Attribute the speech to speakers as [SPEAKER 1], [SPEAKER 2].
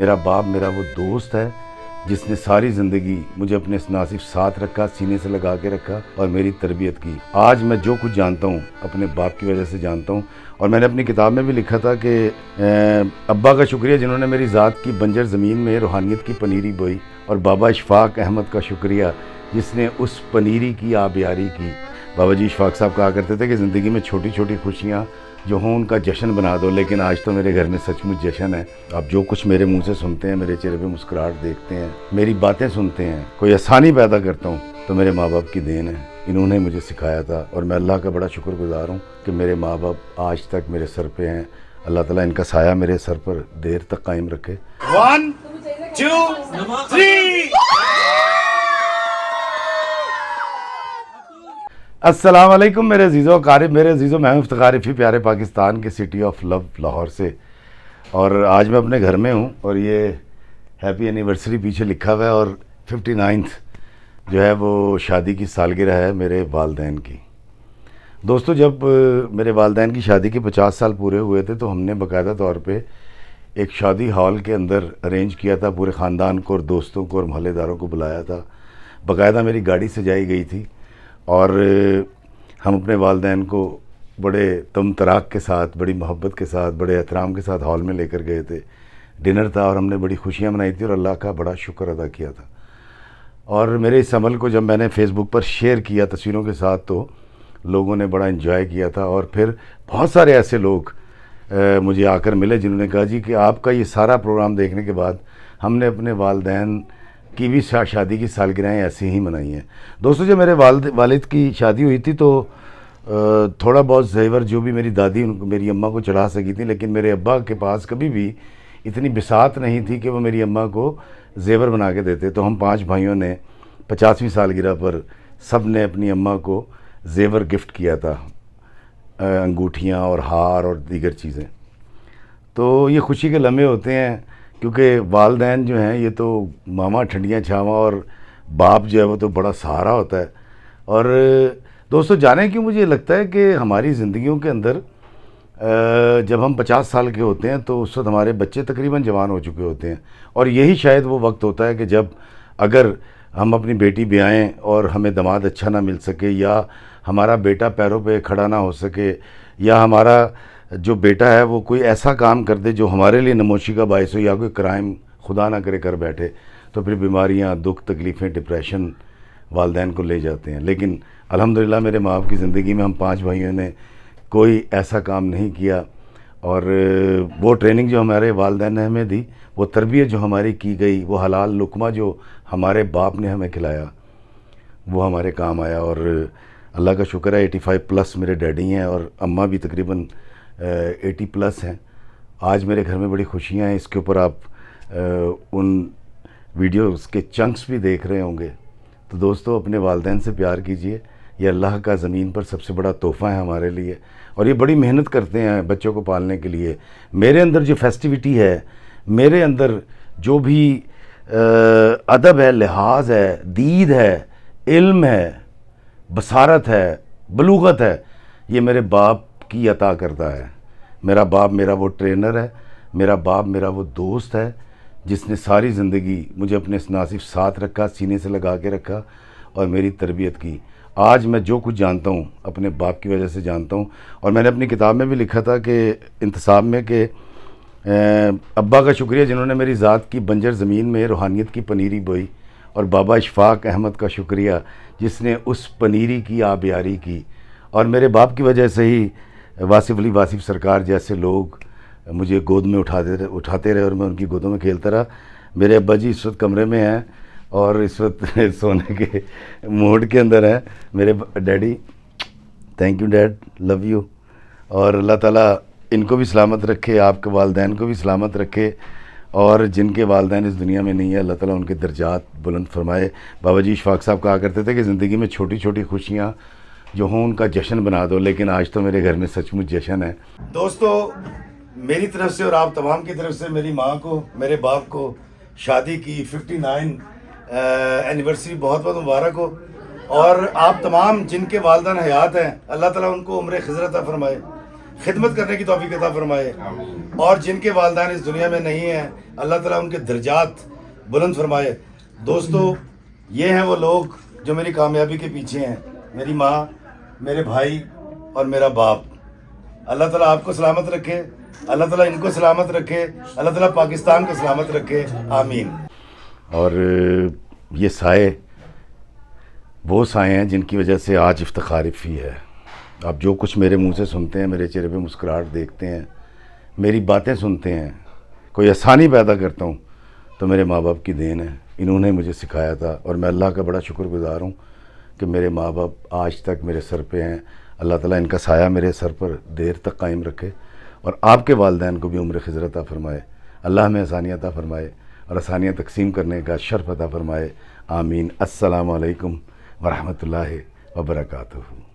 [SPEAKER 1] میرا باپ میرا وہ دوست ہے جس نے ساری زندگی مجھے اپنے ناصف ساتھ رکھا، سینے سے لگا کے رکھا اور میری تربیت کی۔ آج میں جو کچھ جانتا ہوں اپنے باپ کی وجہ سے جانتا ہوں، اور میں نے اپنی کتاب میں بھی لکھا تھا کہ ابا کا شکریہ جنہوں نے میری ذات کی بنجر زمین میں روحانیت کی پنیری بوئی، اور بابا اشفاق احمد کا شکریہ جس نے اس پنیری کی آبیاری کی۔ بابا جی اشفاق صاحب کہا کرتے تھے کہ زندگی میں چھوٹی چھوٹی خوشیاں جو ہوں ان کا جشن بنا دو، لیکن آج تو میرے گھر میں سچ مچ جشن ہے۔ آپ جو کچھ میرے منہ سے سنتے ہیں، میرے چہرے پہ مسکراہٹ دیکھتے ہیں، میری باتیں سنتے ہیں، کوئی آسانی پیدا کرتا ہوں تو میرے ماں باپ کی دین ہے۔ انہوں نے مجھے سکھایا تھا اور میں اللہ کا بڑا شکر گزار ہوں کہ میرے ماں باپ آج تک میرے سر پہ ہیں۔ اللہ تعالیٰ ان کا سایہ میرے سر پر دیر تک قائم رکھے۔ 1 2 3 السلام علیکم میرے عزیزوں اقارب، میرے عزیزوں، میں ہوں افتخار رفیع، پیارے پاکستان کے سٹی آف لو لاہور سے، اور آج میں اپنے گھر میں ہوں اور یہ ہیپی اینیورسری پیچھے لکھا ہوا ہے، اور 59 جو ہے وہ شادی کی سالگرہ ہے میرے والدین کی۔ دوستو، جب میرے والدین کی شادی کے 50 سال پورے ہوئے تھے تو ہم نے باقاعدہ طور پہ ایک شادی ہال کے اندر ارینج کیا تھا، پورے خاندان کو اور دوستوں کو اور محلے داروں کو بلایا تھا، باقاعدہ میری گاڑی سجائی گئی تھی، اور ہم اپنے والدین کو بڑے تم تراک کے ساتھ، بڑی محبت کے ساتھ، بڑے احترام کے ساتھ ہال میں لے کر گئے تھے۔ ڈنر تھا اور ہم نے بڑی خوشیاں منائی تھی اور اللہ کا بڑا شکر ادا کیا تھا۔ اور میرے اس عمل کو جب میں نے فیس بک پر شیئر کیا تصویروں کے ساتھ تو لوگوں نے بڑا انجوائے کیا تھا، اور پھر بہت سارے ایسے لوگ مجھے آ کر ملے جنہوں نے کہا جی کہ آپ کا یہ سارا پروگرام دیکھنے کے بعد ہم نے اپنے والدین کی بھی شادی کی سالگرہیں ایسے ہی منائی ہیں۔ دوستو، جب میرے والد کی شادی ہوئی تھی تو تھوڑا بہت زیور جو بھی میری دادی میری اماں کو چڑھا سکی تھی، لیکن میرے ابا کے پاس کبھی بھی اتنی بساط نہیں تھی کہ وہ میری اماں کو زیور بنا کے دیتے۔ تو ہم 5 بھائیوں نے 50ویں سالگرہ پر سب نے اپنی اماں کو زیور گفٹ کیا تھا، انگوٹھیاں اور ہار اور دیگر چیزیں۔ تو یہ خوشی کے لمحے ہوتے ہیں، کیونکہ والدین جو ہیں یہ تو ماما ٹھنڈیاں چھاواں، اور باپ جو ہے وہ تو بڑا سہارا ہوتا ہے۔ اور دوستو، جانیں کیوں مجھے لگتا ہے کہ ہماری زندگیوں کے اندر جب ہم 50 سال کے ہوتے ہیں تو اس وقت ہمارے بچے تقریباً جوان ہو چکے ہوتے ہیں، اور یہی شاید وہ وقت ہوتا ہے کہ جب اگر ہم اپنی بیٹی بیائیں اور ہمیں داماد اچھا نہ مل سکے، یا ہمارا بیٹا پیروں پہ کھڑا نہ ہو سکے، یا ہمارا جو بیٹا ہے وہ کوئی ایسا کام کر دے جو ہمارے لیے نموشی کا باعث ہو، یا کوئی کرائم خدا نہ کرے کر بیٹھے، تو پھر بیماریاں، دکھ، تکلیفیں، ڈپریشن والدین کو لے جاتے ہیں۔ لیکن الحمدللہ میرے ماں باپ کی زندگی میں ہم 5 بھائیوں نے کوئی ایسا کام نہیں کیا، اور وہ ٹریننگ جو ہمارے والدین نے ہمیں دی، وہ تربیت جو ہماری کی گئی، وہ حلال لقمہ جو ہمارے باپ نے ہمیں کھلایا، وہ ہمارے کام آیا۔ اور اللہ کا شکر ہے 85 پلس میرے ڈیڈی ہیں، اور اماں بھی تقریباً 80 پلس ہیں۔ آج میرے گھر میں بڑی خوشیاں ہیں، اس کے اوپر آپ ان ویڈیوز کے چنکس بھی دیکھ رہے ہوں گے۔ تو دوستو، اپنے والدین سے پیار کیجئے، یہ اللہ کا زمین پر سب سے بڑا تحفہ ہے ہمارے لیے، اور یہ بڑی محنت کرتے ہیں بچوں کو پالنے کے لیے۔ میرے اندر جو فیسٹیوٹی ہے، میرے اندر جو بھی ادب ہے، لحاظ ہے، دید ہے، علم ہے، بصارت ہے، بلوغت ہے، یہ میرے باپ کی عطا کرتا ہے۔ میرا باپ میرا وہ ٹرینر ہے، میرا باپ میرا وہ دوست ہے جس نے ساری زندگی مجھے اپنے ناصف ساتھ رکھا، سینے سے لگا کے رکھا اور میری تربیت کی۔ آج میں جو کچھ جانتا ہوں اپنے باپ کی وجہ سے جانتا ہوں، اور میں نے اپنی کتاب میں بھی لکھا تھا کہ انتصاب میں کہ ابا کا شکریہ جنہوں نے میری ذات کی بنجر زمین میں روحانیت کی پنیری بوئی، اور بابا اشفاق احمد کا شکریہ جس نے اس پنیری کی آبیاری کی۔ اور میرے باپ کی وجہ سے ہی واصف علی واصف سرکار جیسے لوگ مجھے گود میں اٹھاتے رہے اور میں ان کی گودوں میں کھیلتا رہا۔ میرے ابا جی اس وقت کمرے میں ہیں اور اس وقت سونے کے موڈ کے اندر ہیں۔ میرے daddy, thank you dad, love you, اور اللہ تعالیٰ ان کو بھی سلامت رکھے، آپ کے والدین کو بھی سلامت رکھے، اور جن کے والدین اس دنیا میں نہیں ہے اللہ تعالیٰ ان کے درجات بلند فرمائے۔ بابا جی اشفاق صاحب کہا کرتے تھے کہ زندگی میں چھوٹی چھوٹی خوشیاں جو ہوں ان کا جشن بنا دو، لیکن آج تو میرے گھر میں سچ مچ جشن ہے۔ دوستو، میری طرف سے اور آپ تمام کی طرف سے میری ماں کو، میرے باپ کو شادی کی 59 اینیورسری بہت بہت مبارک ہو، اور آپ تمام جن کے والدین حیات ہیں اللہ تعالیٰ ان کو عمر خضر عطا فرمائے، خدمت کرنے کی توفیق عطا فرمائے، اور جن کے والدین اس دنیا میں نہیں ہیں اللہ تعالیٰ ان کے درجات بلند فرمائے۔ دوستو یہ ہیں وہ لوگ جو میری کامیابی کے پیچھے ہیں، میری ماں، میرے بھائی اور میرا باپ۔ اللہ تعالیٰ آپ کو سلامت رکھے، اللہ تعالیٰ ان کو سلامت رکھے، اللہ تعالیٰ پاکستان کو سلامت رکھے، آمین۔ اور یہ سائے وہ سائے ہیں جن کی وجہ سے آج افتخار فی ہے۔ آپ جو کچھ میرے منہ سے سنتے ہیں، میرے چہرے پہ مسکراہٹ دیکھتے ہیں، میری باتیں سنتے ہیں، کوئی آسانی پیدا کرتا ہوں تو میرے ماں باپ کی دین ہے۔ انہوں نے مجھے سکھایا تھا اور میں اللہ کا بڑا شکر گزار ہوں کہ میرے ماں باپ آج تک میرے سر پہ ہیں۔ اللہ تعالیٰ ان کا سایہ میرے سر پر دیر تک قائم رکھے اور آپ کے والدین کو بھی عمر خضر عطا فرمائے۔ اللہ ہمیں آسانیاں عطا فرمائے اور آسانیاں تقسیم کرنے کا شرف عطا فرمائے، آمین۔ السلام علیکم ورحمۃ اللہ وبرکاتہ۔